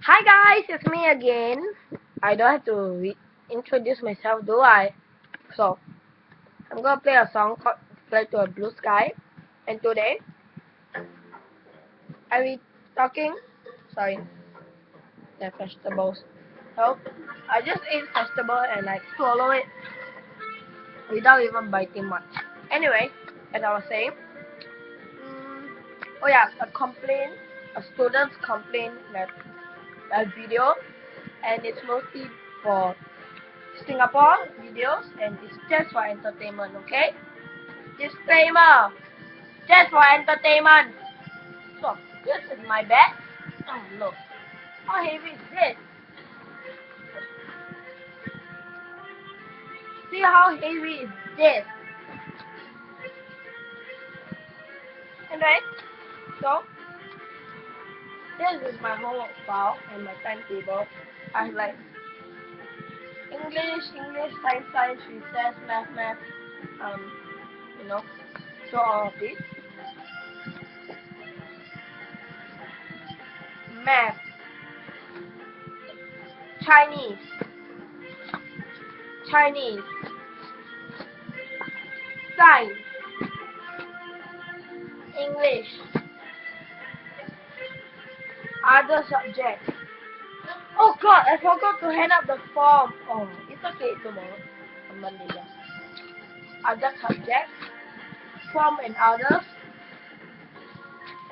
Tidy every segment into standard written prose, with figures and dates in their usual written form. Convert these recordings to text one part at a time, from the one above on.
Hi guys, it's me again. I don't have to introduce myself, do I? So, I'm gonna play a song called Fly to a Blue Sky. And today, I'll be talking, sorry, the vegetables. So, I just ate vegetable and like swallow it without even biting much. Anyway, as I was saying, oh yeah, a student's complaint that a video, and it's mostly for Singapore videos and it's just for entertainment, okay? Disclaimer, just for entertainment. So, this is my bed. Oh, look. How heavy is this? See how heavy is this? Anyway, so, this is my homework file and my timetable. I have like English, science, recess, math, um, you know, so all of this. Math, Chinese, science, English, other subjects. Oh god, I forgot to hand up the form. Oh, it's okay tomorrow. On Monday, yeah. Other subjects, form and others.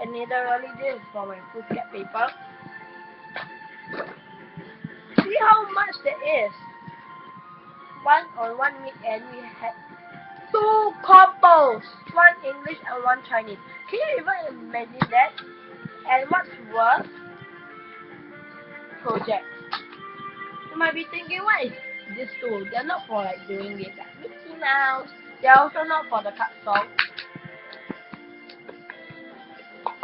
And literally this is for my food cap paper. See how much there is. On one weekend we had two combos. One English and one Chinese. Can you even imagine that? And what's worse? Project. You might be thinking, what is this tool? They're not for like doing this, like Mickey Mouse. They're also not for the cut song.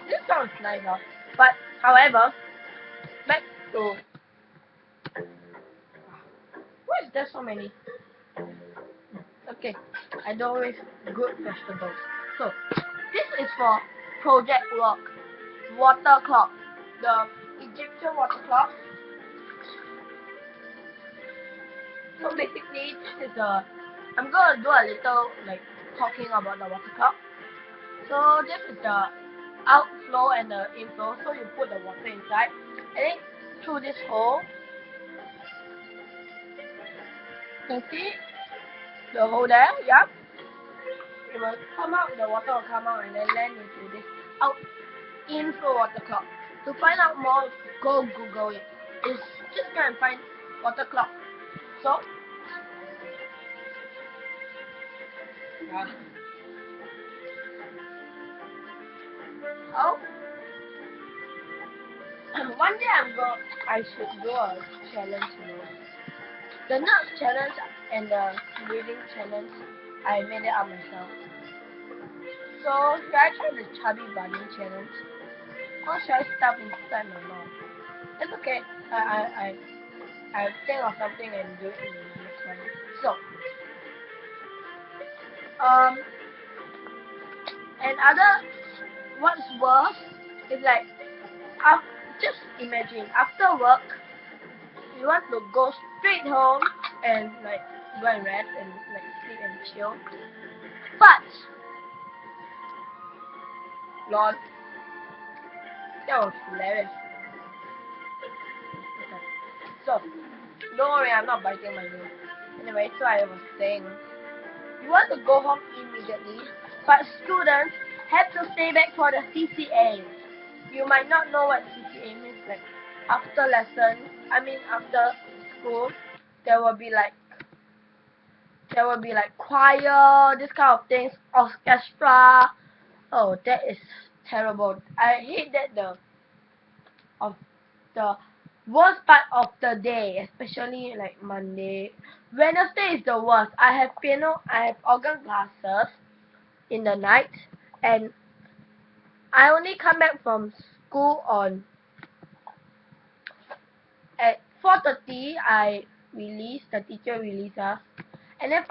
This sounds nice, huh? But however, back to why is there so many? Okay, I don't waste good vegetables. So this is for project work. Water clock. The Egyptian water clock. So basically this is a I'm gonna do a little like talking about the water clock. So this is the outflow and the inflow. So you put the water inside and then through this hole. You can see the hole there, yeah. It will come out, the water will come out and then land into this inflow water clock. To find out more, go Google it. It's just go and find water clock. So, yeah. Oh, one day I should do a challenge, you know. The nuts challenge and the reading challenge, I made it up myself. So, should I try the chubby bunny challenge? Or should I stuff inside my mouth? It's okay. I think of something and do it in the next one. So, um, and what's worse is like, just imagine after work, you want to go straight home and like go and rest and like sleep and chill. But, lol, that was hilarious. Okay. So, don't worry, I'm not biting my nail. Anyway, so I was saying, you want to go home immediately, but students have to stay back for the CCA. You might not know what CCA means, like after after school, there will be like choir, this kind of things, orchestra. Oh, that is terrible. I hate that of the worst part of the day, especially like Monday. Wednesday is the worst. I have organ classes in the night, and I only come back from school on at 4:30. The teacher release us, and then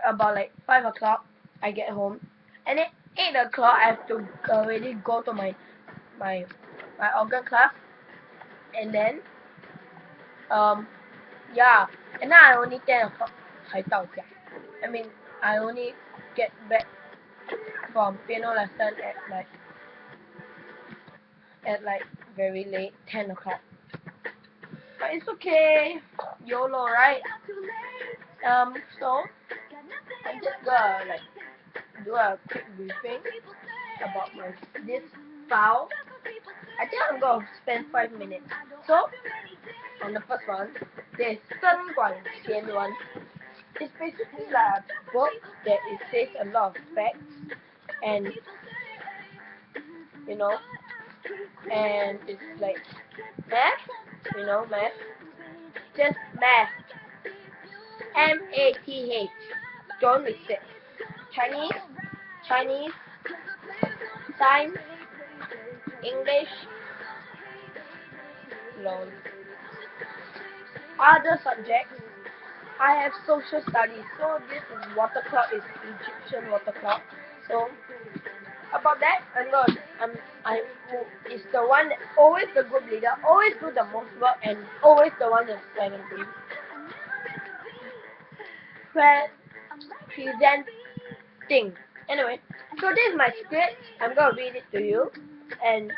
about like 5 o'clock I get home, and then 8 o'clock I have to already go to my my organ class. And then yeah, and now I only 10 o'clock 才到家. I mean, I only get back from piano lesson at like very late, 10 o'clock. But it's okay, YOLO, right? So I'm just gonna like do a quick briefing about this file. I think I'm gonna spend 5 minutes. So on the first one, there's 生管闲文. It's basically like a book that it says a lot of facts and you know, and it's like math, math, just math, MATH, don't mix it. Chinese, science, English, lol. Other subjects, I have social studies, so this is water clock, is Egyptian water clock. So about that, I'm is the one that always the group leader, always do the most work, and always the one that's presenting. Anyway, so this is my script. I'm gonna read it to you, and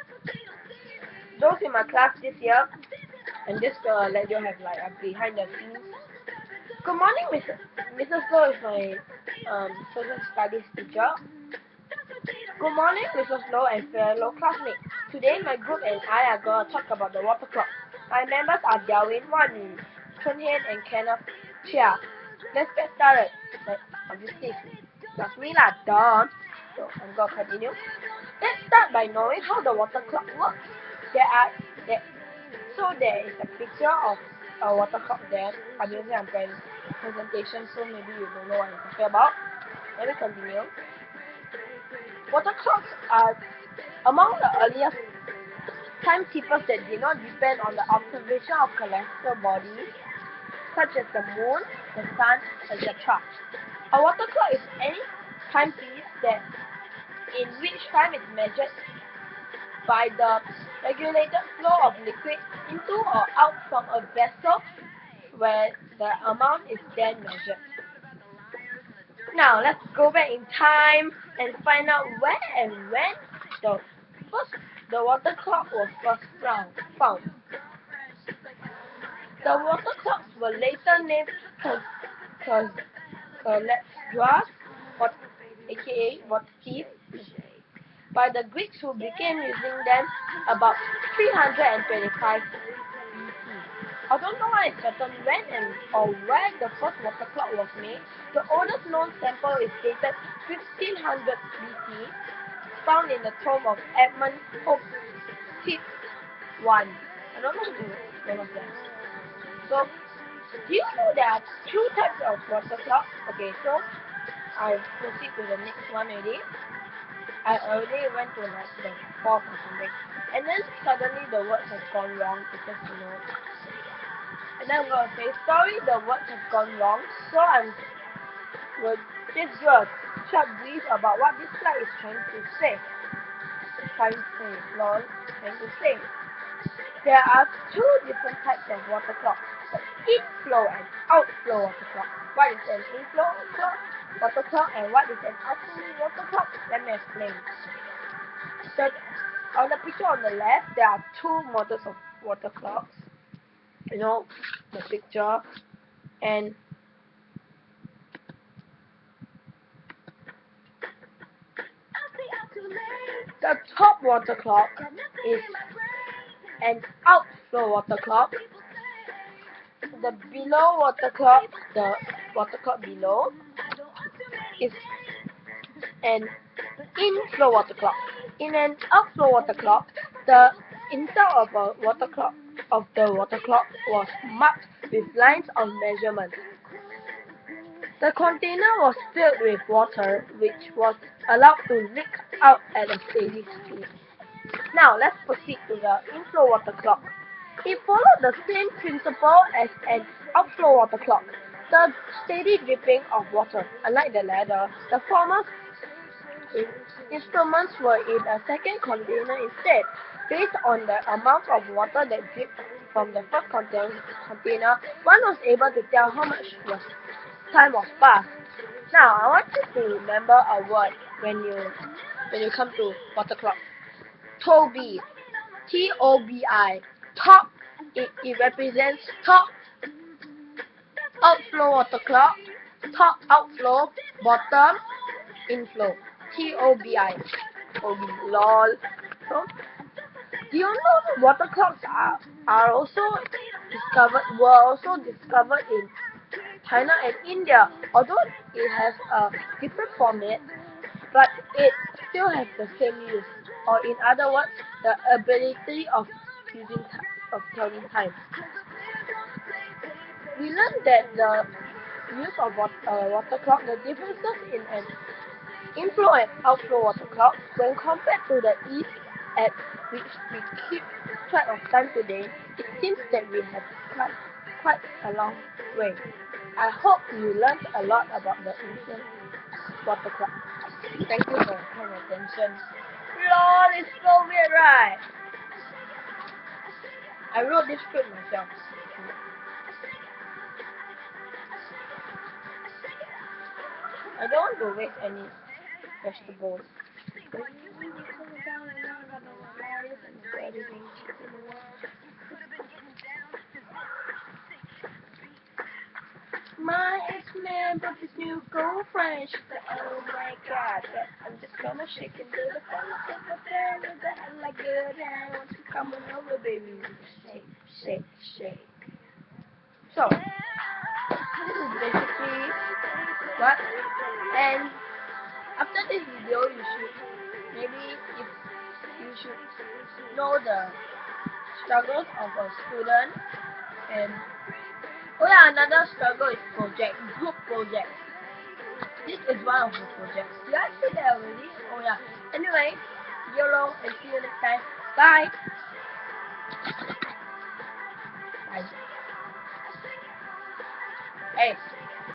those in my class this year, I'm just gonna let you have like a behind the scenes. Good morning, Mrs. Low is my social studies teacher. Good morning, Mrs. Low and fellow classmates. Today, my group and I are gonna talk about the water clock. My members are Darwin, Wan Yu, Chun Hian, and Kenneth Chia. Let's get started. Like, obviously, that's me lah, duh. So I'm gonna continue. Let's start by knowing how the water clock works. There is a picture of a water clock there. I'm using a presentation, so maybe you don't know what I'm talking about. Let me continue. Water clocks are among the earliest timekeepers that did not depend on the observation of celestial bodies such as the moon, the sun, etc. A water clock is any timepiece in which time is measured by the regulated flow of liquid into or out from a vessel where the amount is then measured. Now let's go back in time and find out where and when the water clock was first found. The water clocks were later named Caledras, aka water teeth, by the Greeks, who began using them about 325 BC. Although no one is certain when or where the first water clock was made, the oldest known sample is dated 1500 BC, found in the tomb of Edmund Hope Tip I. I don't know who one of them. So, do you know there are two types of water clock? Okay, so I proceed to the next one already. I already went to like the fourth or something, and then suddenly the words have gone wrong because and then I'm gonna say sorry, the words have gone wrong. So I'm will just do a short brief about what this slide is trying to say. Trying to say. There are two different types of water clock: the inflow and outflow water clock. What is an inflow water clock and what is an outflow water clock? Let me explain. So on the picture on the left, there are two models of water clocks. The picture, and the top water clock is an outflow water clock. The water clock below is an inflow water clock. In an outflow water clock, the inside of the water clock was marked with lines of measurement. The container was filled with water, which was allowed to leak out at a steady speed. Now let's proceed to the inflow water clock. It followed the same principle as an outflow water clock, the steady dripping of water. Unlike the latter, the former instruments were in a second container instead. Based on the amount of water that dripped from the first container, one was able to tell how much time was passed. Now, I want you to remember a word when you come to water clock. Toby. Tobi. Top. It represents top outflow water clock. Top outflow. Bottom inflow. Tobi. Tobi. Lol. So, do you know that water clocks are also were also discovered in China and India? Although it has a different format, but it still has the same use, or in other words, the ability of telling time. We learned that the use of water clock, the differences in an inflow and outflow water clock when compared to the ease at which we keep track of time today, it seems that we have quite a long way. I hope you learned a lot about the ancient water clock. Thank you for your kind attention. LOL, it's so weird, right? I wrote this script myself. I don't want to waste any vegetables. My ex-man brought his new girlfriend. She said, oh my god, I'm just gonna shake and do the fun with the hand like good hand. Won't you come on over, baby? Shake, shake, shake. So, this is basically what. And after this video, you should know the struggles of a student. And oh yeah, another struggle is group project. This is one of the projects. Did I say that already? Oh yeah. Anyway, YOLO and see you next time. Bye.